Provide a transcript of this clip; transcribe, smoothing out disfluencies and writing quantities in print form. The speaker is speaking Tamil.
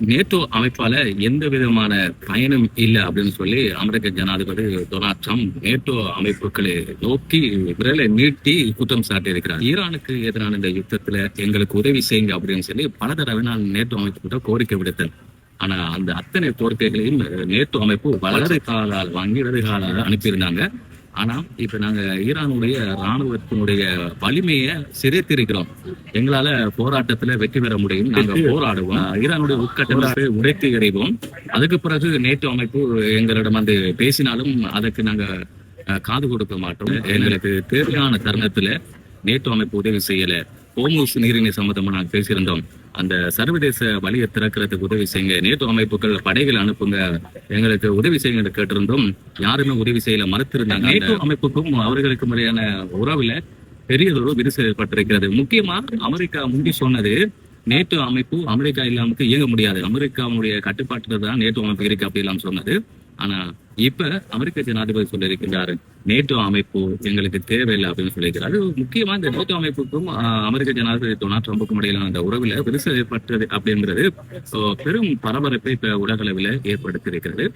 நேட்டோ அமைப்பால எந்த விதமான பயனும் இல்ல அப்படின்னு சொல்லி அமெரிக்க ஜனாதிபதி டொனால்ட் ட்ரம்ப் நேட்டோ அமைப்புகளை நோக்கி விரலை நீட்டி குற்றம் சாட்டி இருக்கிறார். ஈரானுக்கு எதிரான இந்த யுத்தத்துல எங்களுக்கு உதவி செய்யுங்க அப்படின்னு சொல்லி பல தடவை நான் நேட்டோ அமைப்பு கோரிக்கை விடுத்தேன். ஆனா அந்த அத்தனை கோரிக்கைகளையும் நேட்டோ அமைப்பு வலது காலால் வாங்கி இடது காலால் அனுப்பியிருந்தாங்க. ஆனா இப்ப நாங்க ஈரானுடைய ராணுவத்தினுடைய வலிமையை சிதைத்திருக்கிறோம். எங்களால போராட்டத்துல வெற்றி பெற முடியும். நாங்க போராடுவோம். ஈரானுடைய உட்கட்டமைப்பை உடைத்து எறிவோம். அதுக்கு பிறகு நேட்டோ அமைப்பு எங்களிடம் வந்து பேசினாலும் அதுக்கு நாங்க காது கொடுக்க மாட்டோம். எங்களுக்கு தேவையான தருணத்துல நேட்டோ அமைப்பு உதவி செய்யல. ஹோர்முஸ் நீரிணை சம்பந்தமா நாங்கள் பேசியிருந்தோம். அந்த சர்வதேச வழியை திறக்கிறதுக்கு உதவி செய்யுங்க, நேட்டோ அமைப்புகள் படைகள் அனுப்புங்க, எங்களுக்கு உதவி செய்யுங்க கேட்டிருந்தோம். யாருமே உதவி செய்யல, மறுத்திருந்தாங்க. நேட்டோ அமைப்புக்கும் அவர்களுக்கும் இடையான உறவுல பெரியதொரு விரிசல் ஏற்பட்டிருக்கிறது. முக்கியமா அமெரிக்கா முந்தி சொன்னது நேட்டோ அமைப்பு அமெரிக்கா இல்லாம இயங்க முடியாது, அமெரிக்காவுடைய கட்டுப்பாட்டுல தான் நேட்டோ அமைப்பு இருக்கு அப்படி எல்லாம் சொன்னது. ஆனா இப்ப அமெரிக்க ஜனாதிபதி சொல்லியிருக்கிறாரு நேட்டோ அமைப்பு எங்களுக்கு தேவையில்லை அப்படின்னு சொல்லியிருக்கிறாரு. முக்கியமா இந்த நேட்டோ அமைப்புக்கும் அமெரிக்க ஜனாதிபதி டொனால்ட் ட்ரம்புக்கும் இடையிலான அந்த உறவுல விரிசல் ஏற்பட்டது அப்படிங்கிறது பெரும் பரபரப்பை இப்ப உலக அளவில் ஏற்படுத்தி இருக்கிறது.